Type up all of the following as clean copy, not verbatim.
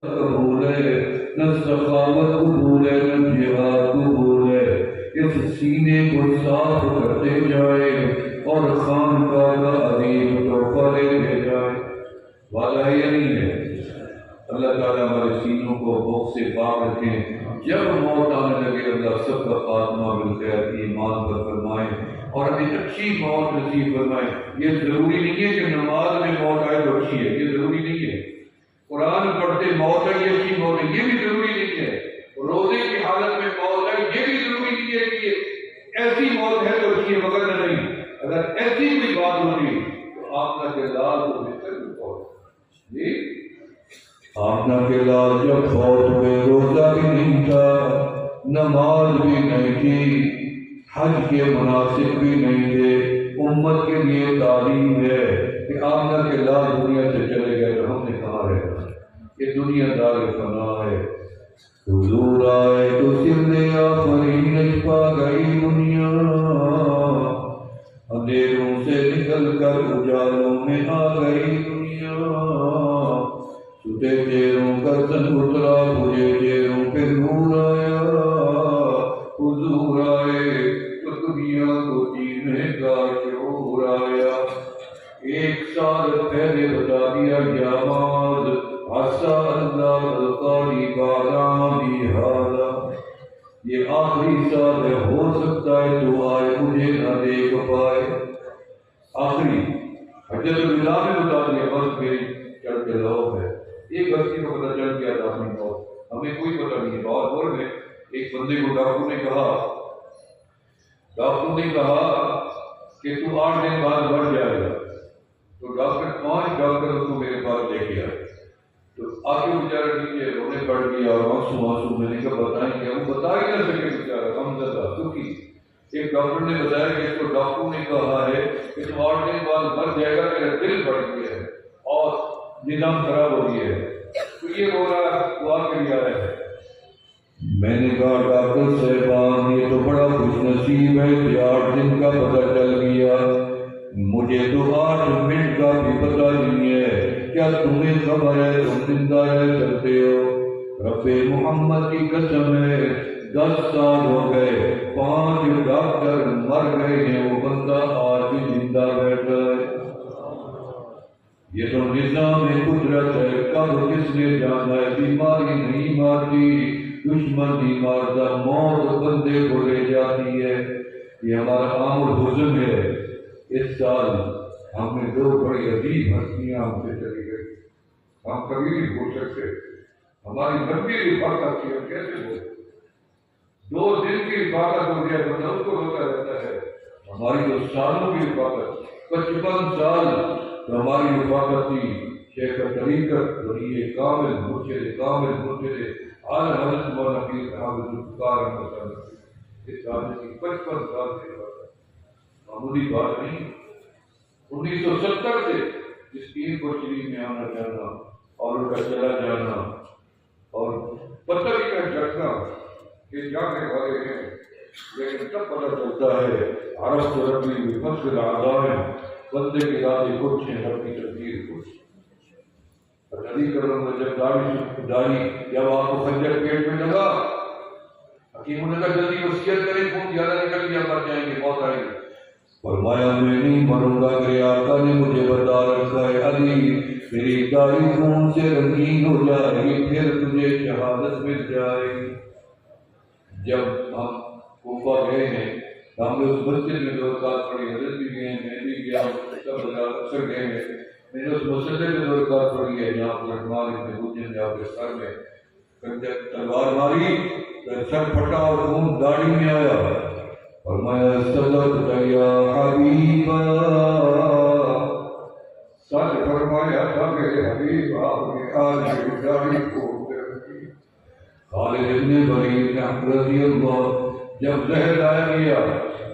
قبول ہے، نہ سخاوت قبول ہے، نہ جہاد قبول ہے۔ اس سینے کو صاف کرتے جائے اور خانقاہ کا عظیم تحفہ لیتے جائے۔ وعدہ یہ نہیں ہے۔ اللہ تعالیٰ ہمارے سینوں کو بغض سے پاک رکھیں۔ جب موت آنے لگے اللہ سب کا خاتمہ بالخیر ایمان پر فرمائے اور ہمیں اچھی موت نصیب فرمائے۔ یہ ضروری نہیں ہے کہ نماز میں موت آئے تو اچھی ہے، یہ ضروری نہیں ہے۔ قرآن پڑھتے موت ہے یہ اچھی موت ہے، یہ بھی ضروری نہیں ہے۔ روزے کی حالت میں موت ہے یہ بھی ضروری نہیں ہے کہ یہ ایسی موت ہے تو اچھی ہے، مگر نہیں۔ اگر ایسی کوئی بات ہوگی تو آپ کا کردار کو بہتر جی آمنہ کے لال جب فوت ہوئے روزہ بھی نہیں تھا، نماز بھی نہیں تھی، حج کے مناسب بھی نہیں تھے۔ امت کے لیے تعلیم ہے کہ آمنہ کے لال دنیا سے چلے گئے تو ہم نے کہاں رہنا؟ یہ دنیا دار فنا ہے۔ حضور آئے تو سرد آفرین پا گئی دنیا، اندھیروں سے نکل کر اجالوں میں آ گئی دنیا۔ چھوٹے چہروں کا تن اترا، بجھے چہروں پہ نور آیا۔ حضور آئے تو دنیا کو جینے کا شعور آیا۔ ایک سال پہلے بتا دیا یا معاذ عسى اللہ القاری بارانی ہارا، یہ آخری سال ہے، ہو سکتا ہے تو آئے مجھے نہ دیکھ پائے۔ آخری حجت الوداع میں بتا دیا بس میری چڑھ کے لو ہے۔ ایک بچی کو پتہ چل گیا تھا اپنی موت، ہمیں کوئی پتہ نہیں۔ بہت دور میں ایک بندے کو ڈاکٹر نے کہا کہ تو 8 دن بعد مر جائے گا۔ تو ڈاکٹر 5 ڈاکٹر اس کو میرے پاس لے کے آئے، تو آ کے بیچارہ نیچے رونے پڑ گیا اور آنسو میں نے کہا بتائیں کیا؟ وہ بتا ہی نہ سکے بیچارہ، غمزدہ دکھی۔ ایک ڈاکٹر نے بتایا کہ اس کو ڈاکٹر نے کہا ہے کہ تو 8 دن بعد مر جائے گا، میرا دل بڑھ گیا ہے اور نظام خراب ہو گیا ہے۔ تو یہ رو رہا ہے، دعا کے لیے آیا ہے۔ میں نے کہا ڈاکٹر صاحبان یہ تو بڑا خوش نصیب ہے کہ 8 دن کا پتہ چل گیا، مجھے تو 8 منٹ کا بھی پتہ نہیں ہے، کیا تمہیں خبر ہے تم زندہ رہ سکتے ہو؟ رب محمد کی قسم ہے 10 سال ہو گئے، 5 ڈاکٹر مر گئے ہیں، وہ بندہ آج بھی زندہ بیٹھا ہے۔ یہ تو نظام قدرت ہے، کب کس نے جانا ہے؟ بیماری نہیں مارتی، دشمن نہیں مارتا، موت بندے کو لے جاتی ہے۔ یہ ہمارا عام الحزن ہے۔ اس سال ہم نے 2 بڑی عظیم ہستیاں ہم سے چلی گئی، ہم کبھی نہیں بھول سکتے۔ ہماری لمبی رفاقت تھی، ہم کیسے بولے؟ 2 دن کی رفاقت ہو گیا بندہ اس کو روتا رہتا ہے۔ ہماری تو سالوں کی رفاقت، 55 سال تو ہماری رفاقت تھی۔ شیخ طریقت ولی کامل مرشد اعلی حضرت مولانا پیر صاحب ذوالفقار احمد صاحب، اس آدمی کی 55 سال کی رفاقت معمولی بات نہیں۔ 1970 سے اس پیر کو شریف میں آنا جانا اور ان کا چلا جانا اور پتہ ہی کا جھٹکا کہ جانے والے ہیں، لیکن تب پتہ چلتا ہے عرفت ربی بفضل العظائم، بندے کے ارادے کچھ ہیں، رب کی تقدیر کچھ۔ نبی کرم نے جب داڑھی جب آپ کو خنجر پیٹ میں لگا، حکیموں نے کہا جلدی وصیت کریں، خون زیادہ نکل گیا، مر جائیں گے، موت آئے گی۔ فرمایا میں نہیں مروں گا، میرے آقا نے مجھے بتا رکھا ہے علی میری داڑھی خون سے رنگین ہو جائے گی، پھر تجھے شہادت مل جائے گی۔ جب ہم کوفہ گئے ہیں ہم نے اس مسجد میں 2 رکعت پڑھی، حضرت بھی گئے ہیں، میں بھی گیا، سب اکثر گئے ہیں۔ میں نے اس مسجد میں 2 رکعت پڑھی ہے جہاں پر رحمان ابن حجن نے آپ کے سر میں تلوار ماری، سر پھٹا اور خون داڑھی میں آیا۔ فرمایا صدقت یا حبیبا، سچ فرمایا تھا میرے حبیب، آپ نے آج داڑھی کو رکھی۔ خالد بن ولید رضی اللہ جب زہر لایا گیا،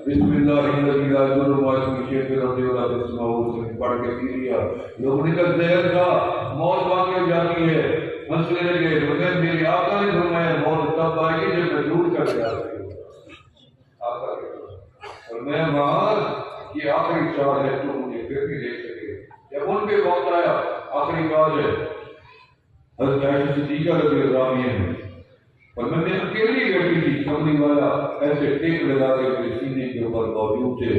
بسم اللہ الذی لا یضر مع اسمہ شیء رضی اللہ عنہ سے پڑھ کے پی لیا۔ لوگوں نے کہا زہر کا موت واقع ہو جاتی ہے، ہنسنے لگے، مگر میرے آقا نے فرمایا موت تب آئے گی جب میں دور کر کے آئے گی۔ آقا اور میں معاذ یہ آخری سال ہے تو مجھے پھر بھی دیکھ سکے۔ جب ان پہ وقت آیا آخری بات ہے حضرت عائشہ صدیقہ رضی اللہ عنہ ہیں، اور میں اکیلی بیٹھی تھی، کمری والا ایسے ٹیک لگا کے میرے سینے کے اوپر موجود تھے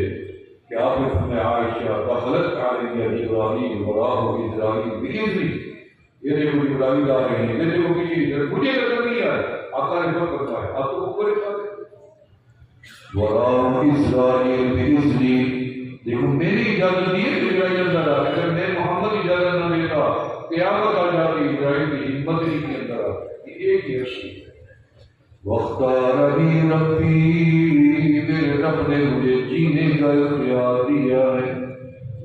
کہ آپ نے فرمایا عائشہ دخلت علیہ جبرائیل وراہ اسرائیل بإذنی، یہ دیکھو جبرائیل آ رہے ہیں، یہ دیکھو کہ مجھے نظر نہیں آئے، آقا نے جو فرمایا آپ تو اوپر وراہ اسرائیل بإذنی، دیکھو میری اجازت دی ہے جبرائیل اندر آ، اگر میں محمد اجازت نہ دیتا قیامت آ جاتی، اسرائیل کی ہمت نہیں کے اندر آ، ایک ہی رشی وَاخْتَارَنِي رَبِّي، میرے رب نے مجھے جینے کا اختیار دیا ہے،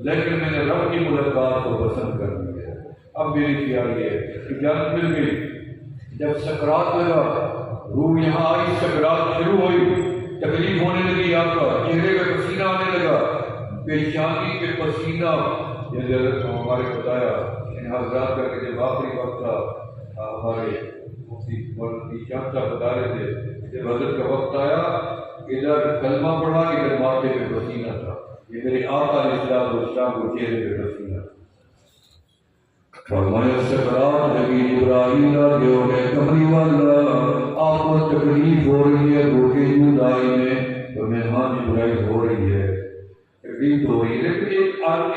لیکن میں نے رب کی ملاقات کو پسند کر دیا ہے۔ اب میری تیاری ہے، اجازت مل گئی، جب سکرات لگا، روح یہاں آئی، سکرات شروع ہوئی، تکلیف ہونے لگی، آپ کا چہرے پہ پسینہ آنے لگا، پیشانی پہ پسینہ، جیسے حضرت ہمارے بتایا ان حضرات کا کہ جب آخری وقت تھا، ہمارے مفتی شاہ صاحب بتا رہے تھے جب حضرت کا وقت آیا، ادھر کلمہ پڑھا، ادھر ماتھے پہ پسینہ تھا، یہ میرے آقا علیہ السلام کو چہرے پہ پسینہ تھا۔ فرمایا سکرات لگی، جبرائیل آ گئے، انہیں کمری والا آپ کو تکلیف ہو رہی ہے روٹے جدائی میں، تو میں ہاں جبرائیل ہو رہی ہے، تکلیف ہو رہی ہے، لیکن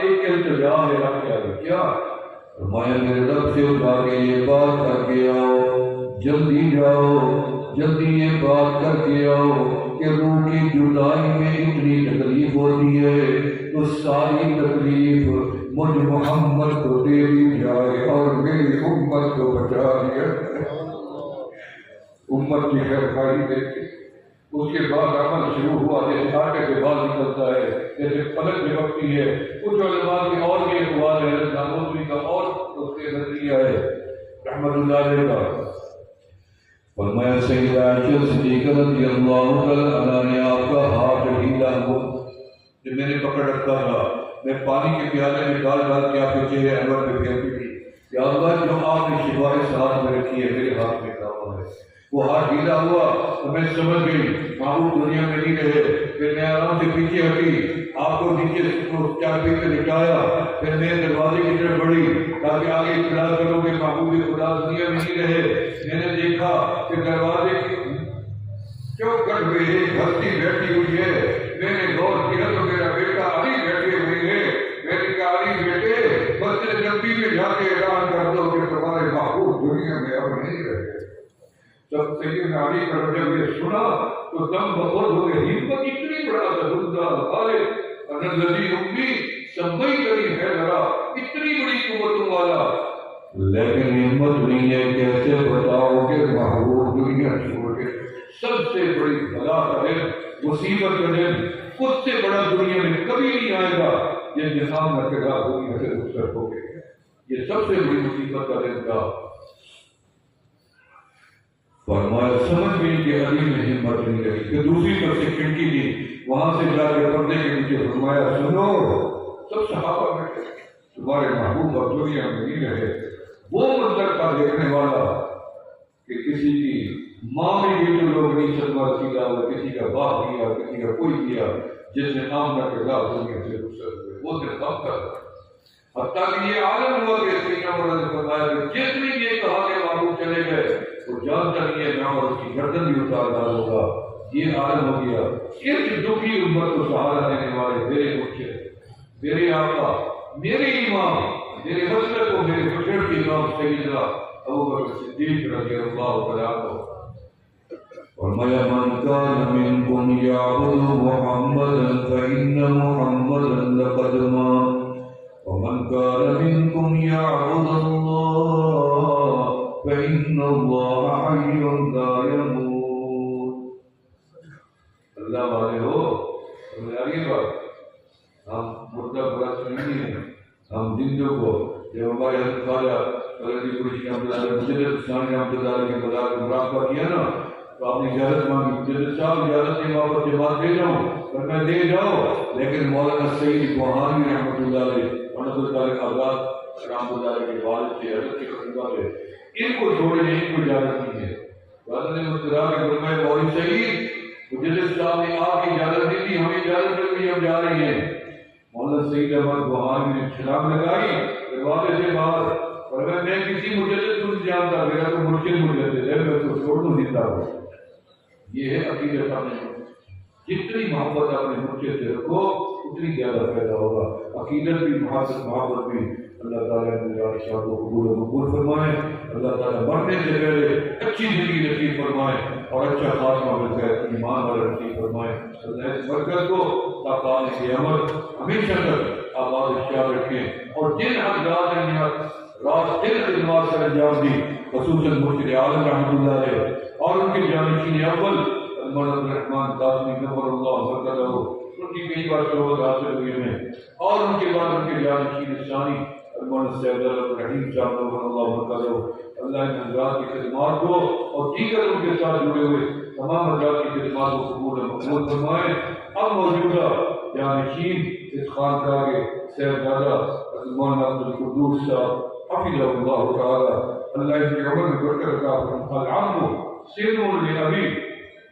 ایک التجا ہے رب کے آگے، کیا؟ فرمایا میرے رب سے اٹھا کے یہ بات کر کے آؤ، جلدی جاؤ، جلدی یہ بات کر کے آؤ کہ روح کی جدائی میں اتنی تکلیف ہوتی ہے تو ساری تکلیف مجھ محمد کو دے دی جائے اور میری امت کو بچا دیا۔ امت کی خیر خواہی دیکھے، اس کے بعد عمل شروع ہوا، جیسے آٹے کے بعد نکلتا ہے، جیسے پلک جھپکتی ہے، کچھ علماء کے اور بھی اقوال ہے، حضرت نانوتوی کا اور اس کے نظریہ ہے رحمت اللہ علیہ کا۔ فرمایا سیدہ عائشہ صدیقہ رضی اللہ عنہا نے آپ کا ہاتھ ڈھیلا ہوا جو میں نے پکڑ رکھا تھا، میں پانی کے پیالے میں ڈال ڈال کے آپ کے چہرے انور پہ پھینکتی تھی، یا اللہ جو آپ نے شفائے ساتھ میں رکھی ہے میرے ہاتھ میں کام ہے۔ وہ ہاتھ ڈھیلا ہوا تو میں سمجھ گئی معبود دنیا میں نہیں رہے، پھر میں آرام سے پیچھے ہٹی، آپ کو نیچے چابی پہ لٹایا، پھر میں دروازے کی طرف بڑھی تاکہ آگے اطلاع کروں کہ معبود خدا دنیا میں نہیں رہے۔ میں نے دیکھا کہ دروازے کی چوکھٹ پہ ایک ہستی بیٹھی ہوئی ہے، میں نے غور کیا تو میرا بیٹا علی بیٹھے ہوئے ہیں۔ میں نے کہا علی بیٹے مسجد نبی میں جا کے اعلان کر دو کہ تمہارے محبوب دنیا میں اب نہیں رہے۔ جب سیدنا علی کا جب یہ سنا تو دم بخود ہو گئے، ہمت اتنی بڑا الذی امی سمیتنی حیدرا، اتنی بڑی قوت والا، لیکن ہمت نہیں ہے کیسے بتاؤ کہ محبوب دنیا چھوڑ کے سب سے بڑی بلا کا دن، مصیبت کا دن، اس سے بڑا دنیا میں کبھی نہیں آئے گا، یہ نظام کا کردار دنیا سے رخصت ہو گئے، یہ سب سے بڑی مصیبت کا دن تھا۔ فرمایا سمجھ گئی کہ علی میں ہمت نہیں رہی، پھر دوسری طرف سے کھڑکی دی، وہاں سے جا کے پردے کے نیچے فرمایا سنو سب صحابہ بیٹھے، تمہارے محبوب اب دنیا میں نہیں رہے۔ وہ منظر کا دیکھنے والا کہ کسی کی ماں میں یہ جو لوگ نہیں صدمہ رسیدہ ہوا، کسی کا باپ کیا، کسی کا کوئی کیا، جس نے آمنہ کے ساتھ دنیا سے رخصت ہوئے، وہ دن کم کر رہا۔ حتیٰ کہ یہ عالم ہوا کہ سینہ مرد نے فرمایا کہ جس نے یہ کہا کہ محبوب چلے گئے وہ جانتا نہیں ہے جہاں اور اس کی گردن بھی اتار ڈال ہوگا، یہ عالم ہو گیا۔ اس دکھی امت کو سہارا دینے والے میرے مرشد، میرے آقا، میرے امام، میرے مسلک کو، میرے بزرگ کے امام سیدنا ابوبکر صدیق رضی اللہ تعالیٰ عنہ۔ فرمایا من کان منکم یعبد محمدا فإن محمدا لقد مات ومن كان منكم يعبد الله فإن الله حي لا يموت۔ اللہ والے ہو، تمہیں آگے بات، ہم مردہ پرست نہیں ہیں، ہم زندوں کو، جب ہمارے حضرت خواجہ قلندی قریشی رحمۃ اللہ علیہ مجدد ثانی رحمۃ اللہ علیہ کے بلا کے مراقبہ کیا نا، تو آپ نے اجازت مانگی، مجدد صاحب اجازت کے واپس جماعت دے جاؤں، پر میں دے جاؤ، لیکن مولانا سعید کوہانی رحمۃ اللہ علیہ، عبد الخالق آزاد رحمۃ اللہ علیہ کے والد تھے، حضرت کے خلیفہ تھے، ان کو چھوڑنے ان کو اجازت نہیں ہے۔ والد نے مسکرا کے فرمایا مولوی سعید مجدد صاحب نے آپ کی اجازت دی تھی، ہمیں اجازت مل گئی، ہم جا رہے ہیں۔ مولانا سعید احمد کوہانی نے چھلانگ لگائی دروازے سے باہر، اور اگر میں کسی مجدد کو نہیں جانتا، میرا تو مرشد مجدد ہے، میں تو چھوڑ دوں زندہ ہوں. یہ ہے عقیدت. اپنے جتنی محبت اپنے مرشد سے رکھو اتنی زیادہ پیدا ہوگا. عقیدت بھی محبت بھی اللہ تعالیٰ نے شاہ کو قبول و مقبول فرمائے. اللہ تعالیٰ مرنے سے پہلے اچھی زندگی نصیب فرمائے اور اچھا خاتمہ مل کر ایمان والا نصیب فرمائے. اللہ اس برکت کو تاقان کے عمل ہمیشہ تک آباد اشیاء رکھیں. اور جن حضرات نے رات دن خدمات سے انجام دی، خصوصاً مرشد عالم رحمۃ اللہ علیہ اور ان کے جانشین اول مولانا عبدالرحمن قاسمی نور اللہ برکتہ، ان کی کئی بار شہرت حاصل ہوئی ہیں، اور ان کے بعد ان کے جانشین ثانی مولانا سید الرحیم صاحب نور اللہ برکتہ. اللہ ان حضرات کی خدمات کو اور دیگر ان کے ساتھ جڑے ہوئے تمام حضرات کی خدمات کو قبول و مقبول فرمائے. اب موجودہ جانشین اس خانقاہ کے صاحبزادہ مولانا عبدالقدوس صاحب حفظہ اللہ تعالی، اللہ ان کے عمر میں برکت عطا فرمائے. العم سر لابی،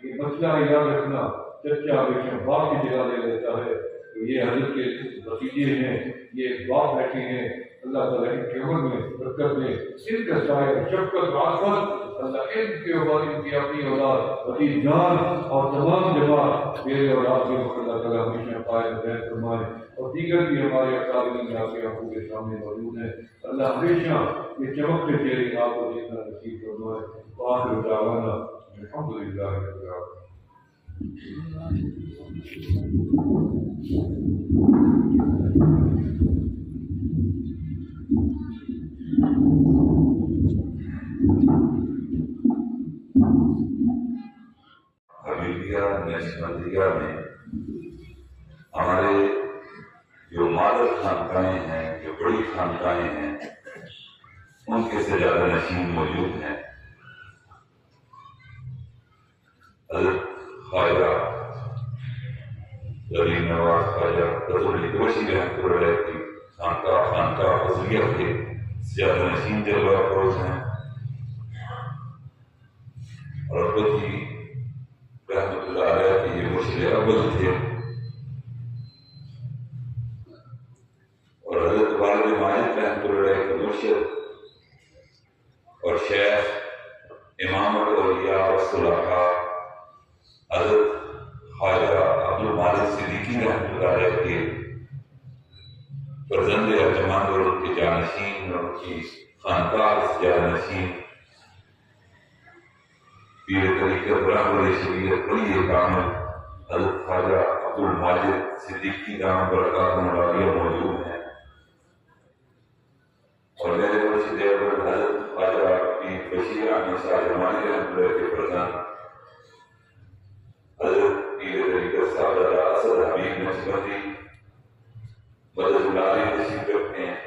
یہ مسئلہ یاد رکھنا، چچا ہمیشہ باپ کی جگہ لے لیتا ہے. تو یہ حضرت کے بھتیجے ہیں، یہ باپ بیٹھے ہیں. اللہ تعالیٰ ان کے عمر میں برکت دے، ان کا سایہ شفقت رافت اللہ ان کے بعد ان کی اپنی اولاد عزیز جان اور تمام جماعت میرے اور آپ کے اللہ تعالیٰ ہمیشہ قائم دائم فرمائے. اور دیگر بھی ہمارے اکابرین یہاں کے آنکھوں کے سامنے موجود ہیں. اللہ ہمیشہ یہ چمکتے چہرے آپ کو دیکھنا نصیب فرمائے. وآخر دعوانا الحمدللہ رب العالمین. حبیبیہ نشمندیہ میں ہمارے جو مادر خانقاہیں ہیں، جو بڑی خانقاہیں ہیں، ان کے سے زیادہ نشین موجود ہیں. حضرت خواجہ غریب نواز خواجہ قطب علی دوشی رحمۃ اللہ علیہ کی خانقاہ فضلیہ کے زیادہ نشین جلوہ افروز ہیں. اور خود ہی رحمۃ اللہ علیہ کے یہ مرشد اول تھے. اور حضرت والد ماجد رحمۃ اللہ علیہ کے مرشد اور شیخ امام الاولیاء والصلحاء حضرت خواجہ عبدالمالک صدیقی رحمۃ اللہ علیہ کے فرزند ارجمند اور ان کے جانشین اور ان کی خانقاہ سے جانشین پیر طریقت رہبر شریعت ولی کامل حضرت خواجہ عبدالماجد صدیقی دامت برکاتہ العالیہ موجود ہیں. اور میرے مرشد اول حضرت خواجہ پیر بشیر احمد شاہ جمالی رحمۃ اللہ کے فرزند حضرت پیر طریقت صاحبزادہ اسد حبیب نقشبندی مدد العالی تشریف رکھتے ہیں.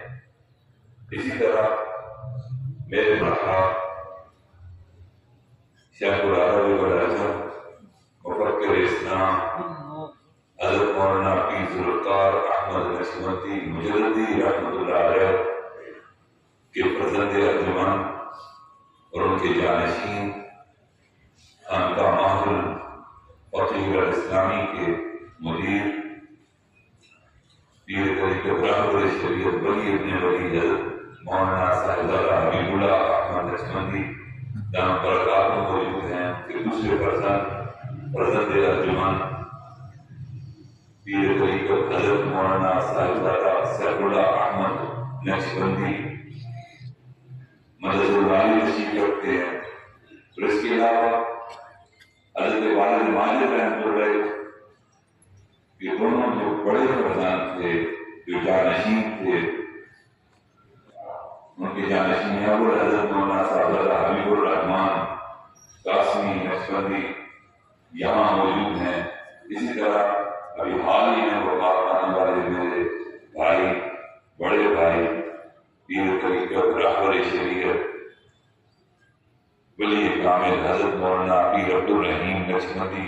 اسی طرح میرے مرحبا شیخ العرب والعجم مفکر اسلام حضرت مولانا پیر ذوالفقار احمد نقشبندی مجددی رحمۃ اللہ علیہ کے فرزند ارجمند اور ان کے جانشین خانقاہ ماحول فقیر الاسلامی کے مدیر پیر طریقت رہبر شریعت ولی ابن ولی حضرت مولانا صاحبزادہ حبیب اللہ احمد نقشبندی دامت برکاتہ موجود ہیں. کہ دوسرے فرزند ارجمند پیر طریقت حضرت مولانا صاحبزادہ سیف اللہ احمد نقشبندی مدد العالی تشریف رکھتے ہیں. اور اس کے علاوہ حضرت والد ماجد رحمۃ اللہ علیہ یہ دونوں جو بڑے فرزند تھے، جو جانشین تھے، ان کے جانشین اول حضرت مولانا صاحبزادہ حبیب الرحمن قاسمی نقشبندی یہاں موجود ہیں. اسی طرح ابھی حال ہی میں وفات پانے والے میرے بھائی، بڑے بھائی پیر طریقت رہبر شریعت ولی کامل حضرت مولانا پیر عبدالرحیم نقشبندی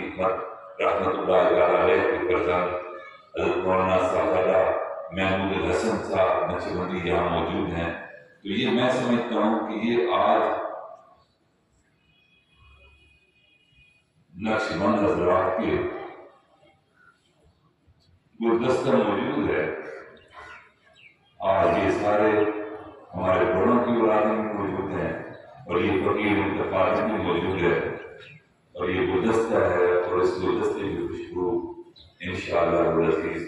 رحمۃ اللہ علیہ کے فرزند حضرت مولانا صاحبزادہ محمود الحسن صاحب نقشبندی یہاں موجود ہیں. تو یہ میں سمجھتا ہوں کہ یہ آج نقشبند حضرات کے گلدستہ موجود ہے. آج یہ سارے ہمارے بڑوں کی اولادیں بھی موجود ہیں اور یہ فقیر متفاضل بھی موجود ہے اور یہ گلدستہ ہے اور اس گلدستے کی خوشبو انشاءاللہ العزیز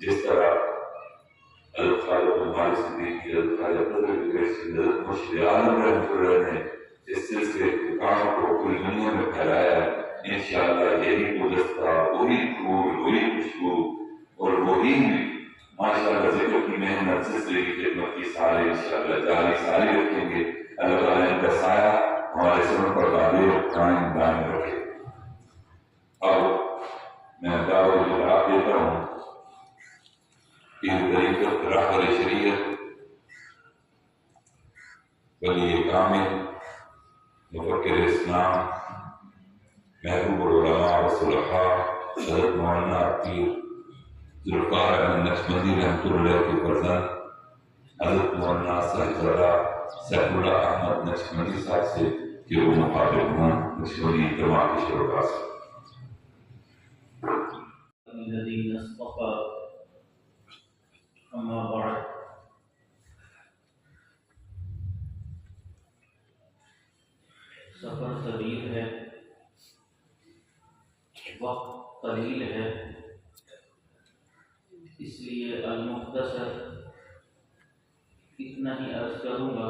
جس طرح حضرت خواجہ عمر صدیقی حضرت خواجہ فضل قیسی حضرت مرشد عالم رحمۃ اللہ نے اس سلسلے کے کاموں کو پوری دنیا میں پھیلایا ہے انشاءاللہ یہی گلدستہ وہی پھول وہی خوشبو اور وہی ماشاءاللہ ذکر کی محنت سلسلے کی خدمت کی سارے انشاءاللہ جاری ساری رکھیں گے اللہ تعالیٰ ان کا سایہ ہمارے سروں پر قابل قائم دائم رکھے۔ اب میں دعوت جواب دیتا ہوں کہ طریقت راہبر شریعت ولی کامل مفکر اسلام محبوب العلماء والصلحاء حضرت مولانا پیر ذوالفقار احمد نقشبندی رحمۃ اللہ کے فرزند حضرت مولانا صاحبزادہ سیف اللہ احمد نقشبندی صاحب سے کہ وہ مخاطب ہوں نقشبندی جماعت کے شرکاء سے۔ الذين اصطفى أما بعد سفر طویل ہے، وقت قلیل ہے، اس لیے المختصر اتنا ہی عرض کروں گا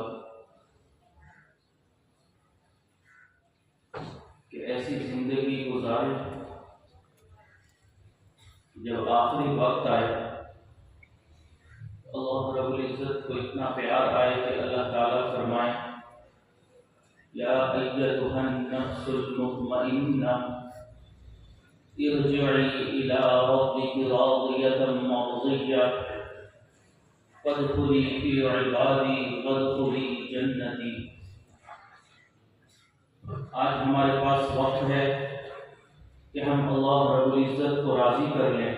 کہ ایسی زندگی گزارے جب آخری وقت آئے اللہ رب العزت کو اتنا پیار آئے کہ اللہ تعالیٰ فرمائے یا ایتھا النفس المطمئنہ ارجعی الی ربک راضیۃ مرضیہ فادخلی فی عبادی وادخلی جنتی۔ آج ہمارے پاس وقت ہے کہ ہم اللہ رب العزت کو راضی کر لیں۔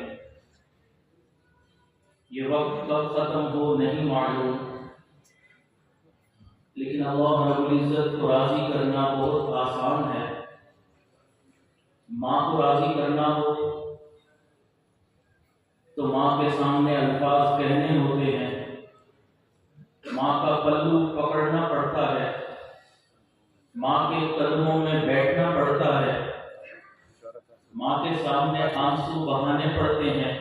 یہ وقت کب ختم ہو نہیں معلوم، لیکن اللہ رب العزت کو راضی کرنا بہت آسان ہے۔ ماں کو راضی کرنا ہو تو ماں کے سامنے الفاظ کہنے ہوتے ہیں، ماں کا پلو پکڑنا پڑتا ہے، ماں کے قدموں میں بیٹھنا پڑتا ہے، ماں کے سامنے آنسو بہانے پڑتے ہیں،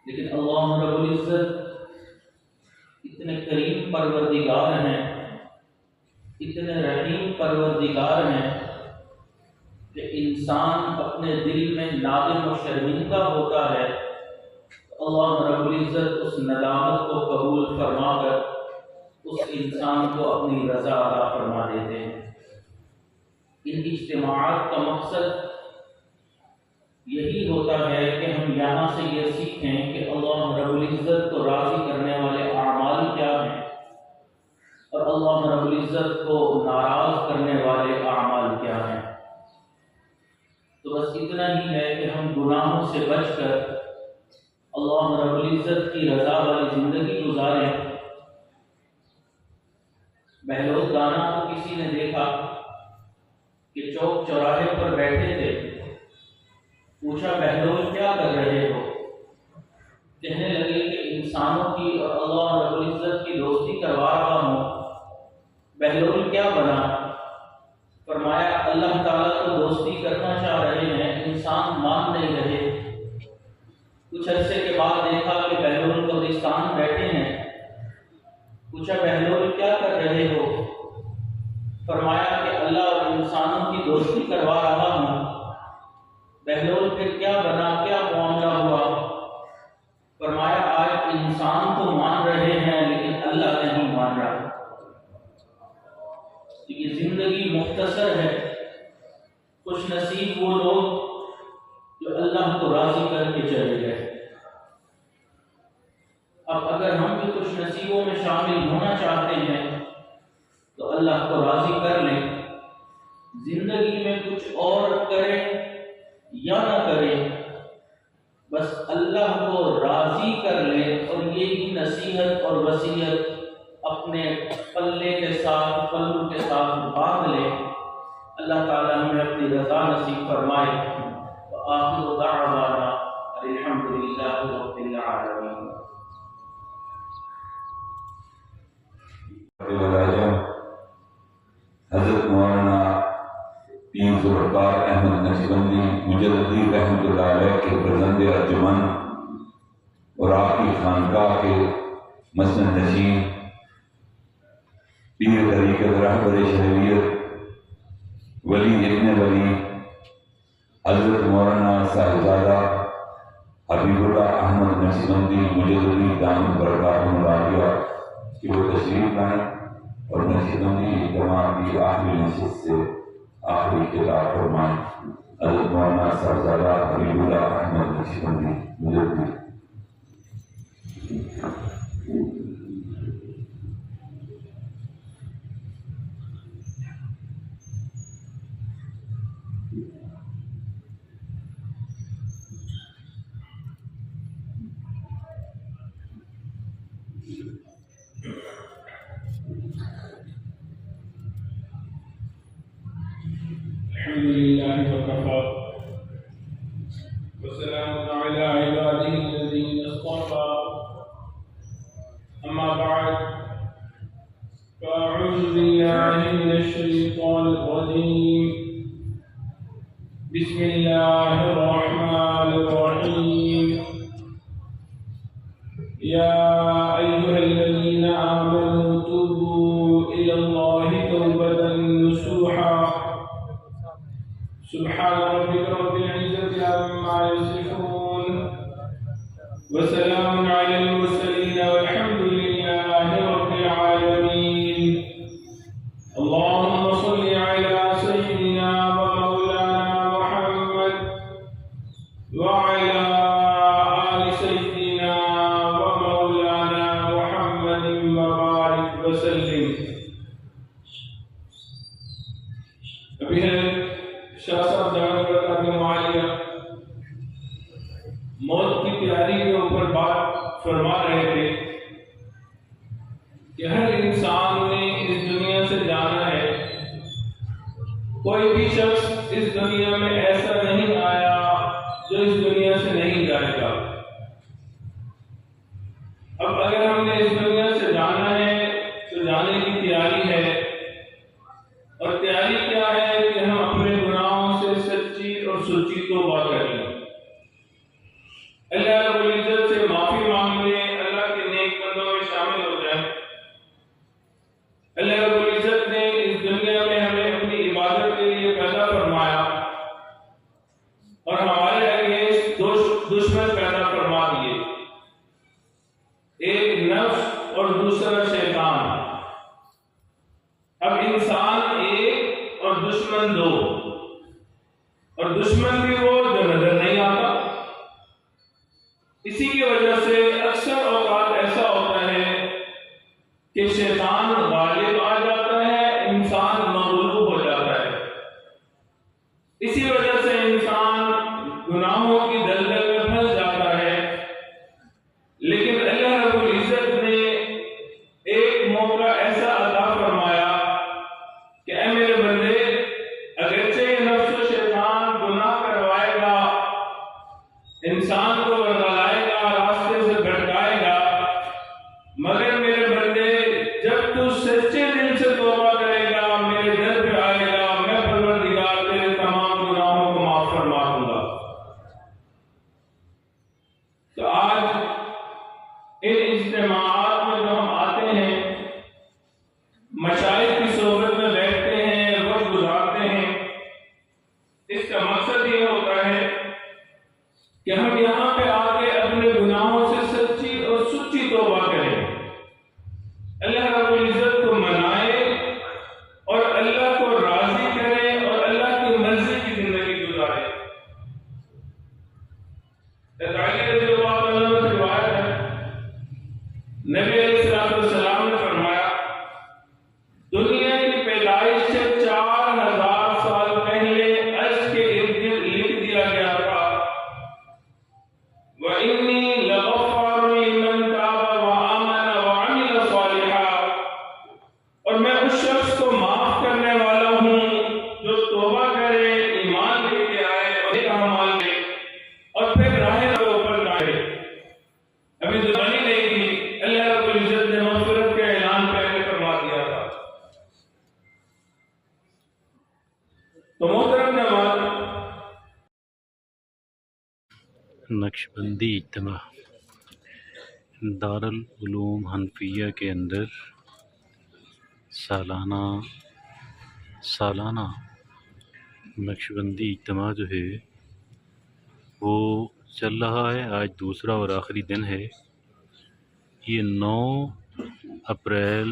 لیکن اللہ رب العزت اتنے کریم پروردگار ہیں، اتنے رحیم پروردگار ہیں کہ انسان اپنے دل میں نادم و شرمندہ ہوتا ہے تو اللہ رب العزت اس ندامت کو قبول فرما کر اس انسان کو اپنی رضا عطا فرما دیتے ہیں۔ ان اجتماعات کا مقصد یہی ہوتا ہے کہ ہم یہاں سے یہ سیکھیں کہ اللہ رب العزت کو راضی کرنے والے اعمال کیا ہیں اور اللہ رب العزت کو ناراض کرنے والے اعمال کیا ہیں۔ تو بس اتنا ہی ہے کہ ہم گناہوں سے بچ کر اللہ رب العزت کی رضا والی زندگی گزاریں۔ بہلول دانا کو کسی نے دیکھا کہ چوک چوراہے پر بیٹھے تھے، پوچھا بہلول کیا کر رہے ہو؟ کہنے لگے کہ انسانوں کی اور اللہ رب العزت کی دوستی کروا رہا ہوں۔ بہلول کیا بنا؟ فرمایا اللہ تعالیٰ تو دوستی کرنا چاہ رہے ہیں، انسان مان نہیں رہے۔ کچھ عرصے کے بعد دیکھا کہ بہلول قبرستان بیٹھے ہیں، پوچھا بہلول کیا کر رہے ہو؟ فرمایا کہ اللہ اور انسانوں کی دوستی کروا رہا ہوں۔ بہلول پھر کیا بنا، کیا معاملہ ہوا؟ فرمایا آج انسان تو مان رہے ہیں لیکن اللہ نہیں مان رہا۔ یہ زندگی مختصر ہے، خوش نصیب وہ لوگ جو اللہ کو راضی کر کے چلے گئے۔ اب اگر ہم بھی خوش نصیبوں میں شامل ہونا چاہتے ہیں تو اللہ کو راضی کر لیں، زندگی میں کچھ اور کریں یا نہ کریں، بس اللہ کو راضی کر لیں اور یہی نصیحت اور وصیت اپنے پلے کے ساتھ پلو کے ساتھ باندھ لیں۔ اللہ تعالیٰ ہمیں اپنی رضا نصیب فرمائے۔ وآخر دعوانا الحمد للہ رب العالمین۔ حضرت مولانا پیر ذوالفقار احمد نقشبندی مجددی رحمۃ اللہ علیہ کے فرزند ارجمن اور آپ کی خانقاہ کے مسند نشین پیر طریقت رہبر شریعت ولی ابن ولی حضرت مولانا صاحبزادہ حبیب اللہ احمد نقشبندی مجددی دامت برکاتہ العالیہ کہ وہ تشریف لائیں اور نقشبندی اجتماع کی آخری نشست سے آخری خطاب فرمائیں۔ حضرت مولانا صاحبزادہ حبیب اللہ احمد نقشبندی مجددی۔ الحمد لله وكفى وسلام على عباده الذين اصطفى أما بعد فأعوذ بالله من الشيطان الرجيم بسم الله الرحمن الرحيم يا أيها الذين آمنوا توبوا إلى الله توبة نصوحا سبحان ربك رب العزة عما يصفون وسلام على المرسلين والحمد لله رب العالمين اللهم صل على سيدنا ومولانا محمد وعلى آل سيدنا ومولانا محمد وبارك وسلم۔ ابھی ہے شاہ صاحب جانا کرتا کہ معالیہ موت کی تیاری کے اوپر بات فرما رہے تھے کہ ہر انسان نے اس دنیا سے جانا ہے، کوئی بھی شخص اس دنیا میں ایسا نہیں آیا جو اس دنیا سے نہیں جائے گا۔ اب اگر ہم نے اس دنیا سے جانا ہے تو جانے کی تیاری ہے، اور تیاری کیا ہے کہ ہم اپنے گناہوں سے سچی اور سچی توبہ کریں، اللہ رب العزت سے معافی مانگ لیں، اللہ کے نیک بندوں میں شامل ہو جائیں۔ اللہ رب العزت نے اس دنیا میں ہمیں اپنی عبادت کے لیے پیدا فرمایا اور ہمارے اگینسٹ دشمن پیدا فرما دیے، ایک نفس اور دوسرا شیطان۔ اب انسان ایک اور دشمن دو، اور دشمن بھی وہ جو نظر نہیں آتا۔ اسی کی وجہ سے اکثر اوقات ایسا ہوتا ہے کہ شیطان غالب آ جاتا ہے، انسان مغلوب ہو جاتا ہے۔ اسی وجہ سے انسان گناہوں کی دلدل میں پھنس جاتا ہے، لیکن اللہ رب العزت نے ایک موقع ایسا عطا فرمایا کہ اے میرے بندے، اگرچہ یہ نفس و شیطان گناہ کروائے گا، انسان کو ورگلائے گا، راستے سے بھٹکائے گا، مگر میرے بندے جب تو سچے دل سے توبہ کرے گا، میرے تو محترم جماعت، نقشبندی اجتماع دارالعلوم حنفیہ کے اندر سالانہ نقشبندی اجتماع جو ہے وہ چل رہا ہے. آج دوسرا اور آخری دن ہے. یہ 9 اپریل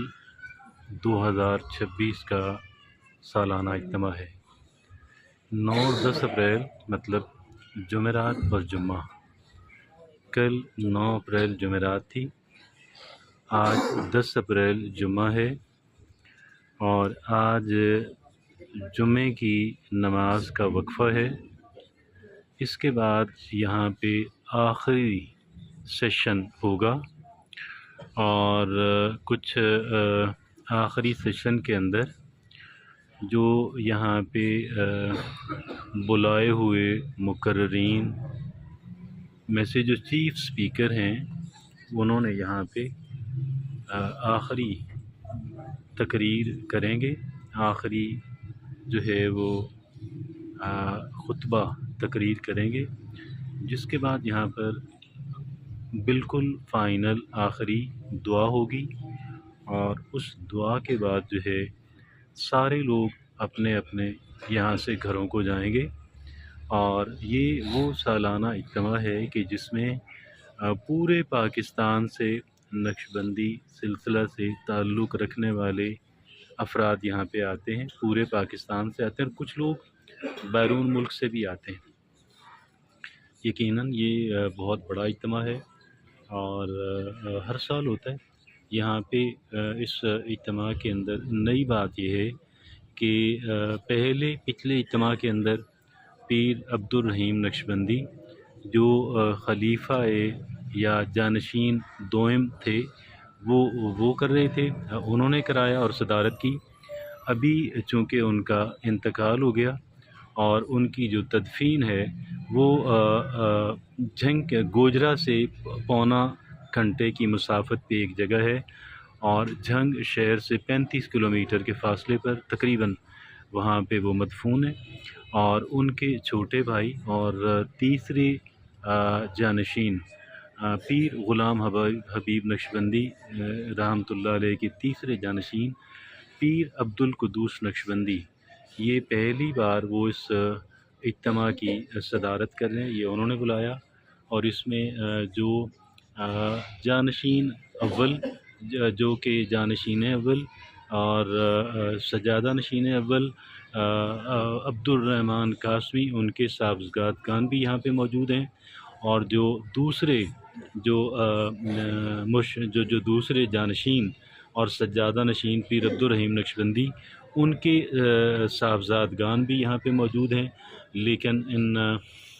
2026 کا سالانہ اجتماع ہے. 9 اور 10 اپریل مطلب جمعرات اور جمعہ. کل 9 اپریل جمعرات تھی، آج 10 اپریل جمعہ ہے، اور آج جمعے کی نماز کا وقفہ ہے. اس کے بعد یہاں پہ آخری سیشن ہوگا، اور کچھ آخری سیشن کے اندر جو یہاں پہ بلائے ہوئے مقررین میں سے جو چیف سپیکر ہیں، انہوں نے یہاں پہ آخری تقریر کریں گے. آخری جو ہے وہ خطبہ تقریر کریں گے، جس کے بعد یہاں پر بالکل فائنل آخری دعا ہوگی، اور اس دعا کے بعد جو ہے سارے لوگ اپنے اپنے یہاں سے گھروں کو جائیں گے. اور یہ وہ سالانہ اجتماع ہے کہ جس میں پورے پاکستان سے نقشبندی سلسلہ سے تعلق رکھنے والے افراد یہاں پہ آتے ہیں. پورے پاکستان سے آتے ہیں، اور کچھ لوگ بیرون ملک سے بھی آتے ہیں. یقیناً یہ بہت بڑا اجتماع ہے، اور ہر سال ہوتا ہے. یہاں پہ اس اجتماع کے اندر نئی بات یہ ہے کہ پچھلے اجتماع کے اندر پیر عبدالرحیم نقشبندی جو خلیفہ یا جانشین دوئم تھے وہ کر رہے تھے. انہوں نے کرایا اور صدارت کی. ابھی چونکہ ان کا انتقال ہو گیا، اور ان کی جو تدفین ہے وہ جھنگ گوجرا سے پونا گھنٹے کی مسافت پہ ایک جگہ ہے، اور جھنگ شہر سے 35 کلومیٹر کے فاصلے پر تقریباً وہاں پہ وہ مدفون ہیں. اور ان کے چھوٹے بھائی اور تیسرے جانشین پیر غلام حبیب نقشبندی رحمۃ اللہ علیہ کے تیسرے جانشین پیر عبدالقدوس نقشبندی، یہ پہلی بار وہ اس اجتماع کی صدارت کر رہے ہیں. یہ انہوں نے بلایا، اور اس میں جو جانشین اول جو کہ جانشین اول اور سجادہ نشین اول عبدالرحمن قاسمی، ان کے صاحبزادگان بھی یہاں پہ موجود ہیں. اور جو دوسرے جو دوسرے جانشین اور سجادہ نشین پیر عبدالرحیم نقشبندی، ان کے صاحبزادگان بھی یہاں پہ موجود ہیں. لیکن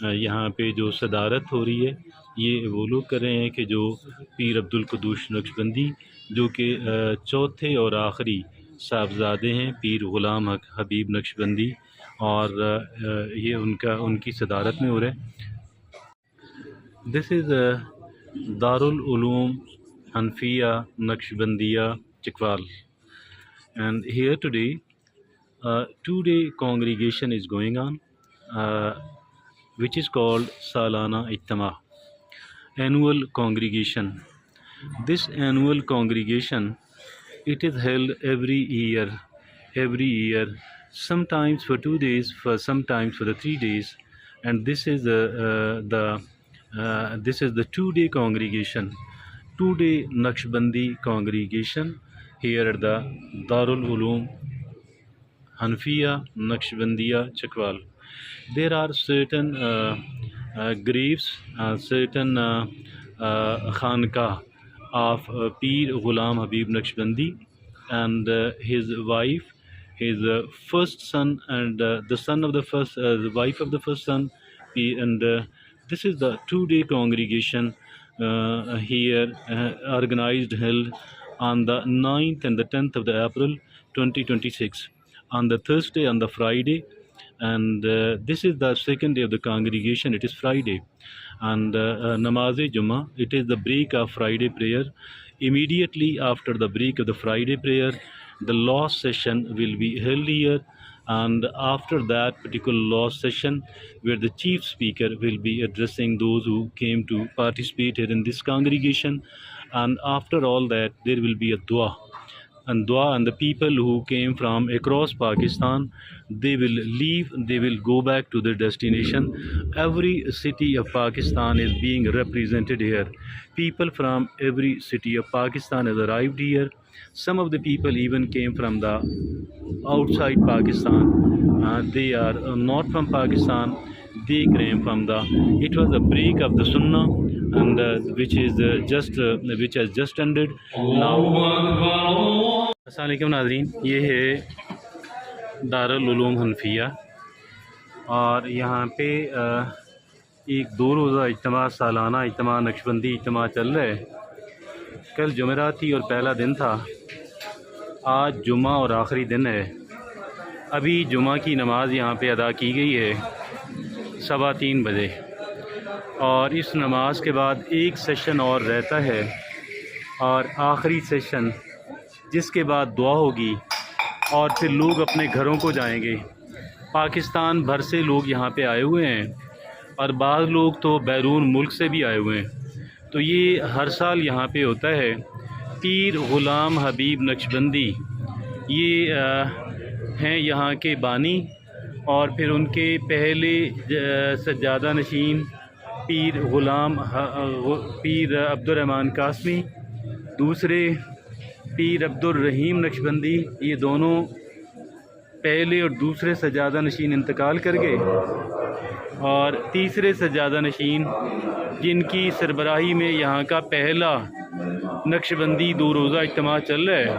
یہاں پہ جو صدارت ہو رہی ہے یہ وہ لوگ کر رہے ہیں کہ جو پیر عبدالقدوس نقشبندی جو کہ چوتھے اور آخری صاحبزادے ہیں پیر غلام حبیب نقشبندی، اور یہ ان کی صدارت میں ہو رہا ہے. دس از دارالعلوم حنفیہ نقشبندیہ Chakwal, and here today 2-day congregation is going on, which is called Salana Ijtama, annual congregation. This annual congregation, it is held every year, sometimes for 2 days, sometimes for the 3 days, and this is the 2-day congregation, 2-day Naqshbandi congregation here at the Darul Uloom Hanfiya Naqshbandiya Chakwal. There are certain graves, certain khanqah of Pir Ghulam Habib Naqshbandi and his wife, his first son, and the son of the first, the wife of the first son, and this is the 2-day congregation here organized, held on the 9th and the 10th of the April 2026, on the Thursday and the Friday. And this is the second day of the congregation, it is Friday. And Namaz-e-Jummah, it is the break of Friday prayer. Immediately after the break of the Friday prayer, the last session will be held here, and after that particular law session where the chief speaker will be addressing those who came to participate here in this congregation, and after all that there will be a dua, and the people who came from across Pakistan, they will leave, they will go back to their destination. Every city of Pakistan is being represented here. People from every city of Pakistan has arrived here. Some of the people even came from the outside Pakistan. They are not from Pakistan. They came from the. It was a break of the Sunnah, and which has just ended now. السلام علیکم ناظرین، یہ ہے دارالعلوم حنفیہ، اور یہاں پہ ایک 2 روزہ اجتماع، سالانہ اجتماع، نقشبندی اجتماع چل رہا ہے۔ کل جمعرات تھی اور پہلا دن تھا، آج جمعہ اور آخری دن ہے۔ ابھی جمعہ کی نماز یہاں پہ ادا کی گئی ہے 3:15 بجے، اور اس نماز کے بعد ایک سیشن اور رہتا ہے، اور آخری سیشن جس کے بعد دعا ہوگی، اور پھر لوگ اپنے گھروں کو جائیں گے۔ پاکستان بھر سے لوگ یہاں پہ آئے ہوئے ہیں، اور بعض لوگ تو بیرون ملک سے بھی آئے ہوئے ہیں۔ تو یہ ہر سال یہاں پہ ہوتا ہے۔ پیر غلام حبیب نقشبندی یہ ہیں یہاں کے بانی، اور پھر ان کے پہلے سجادہ نشین پیر عبدالرحمن قاسمی، دوسرے پیر عبدالرحیم نقشبندی، یہ دونوں پہلے اور دوسرے سجادہ نشین انتقال کر گئے، اور تیسرے سجادہ نشین جن کی سربراہی میں یہاں کا پہلا نقشبندی 2 روزہ اجتماع چل رہا ہے۔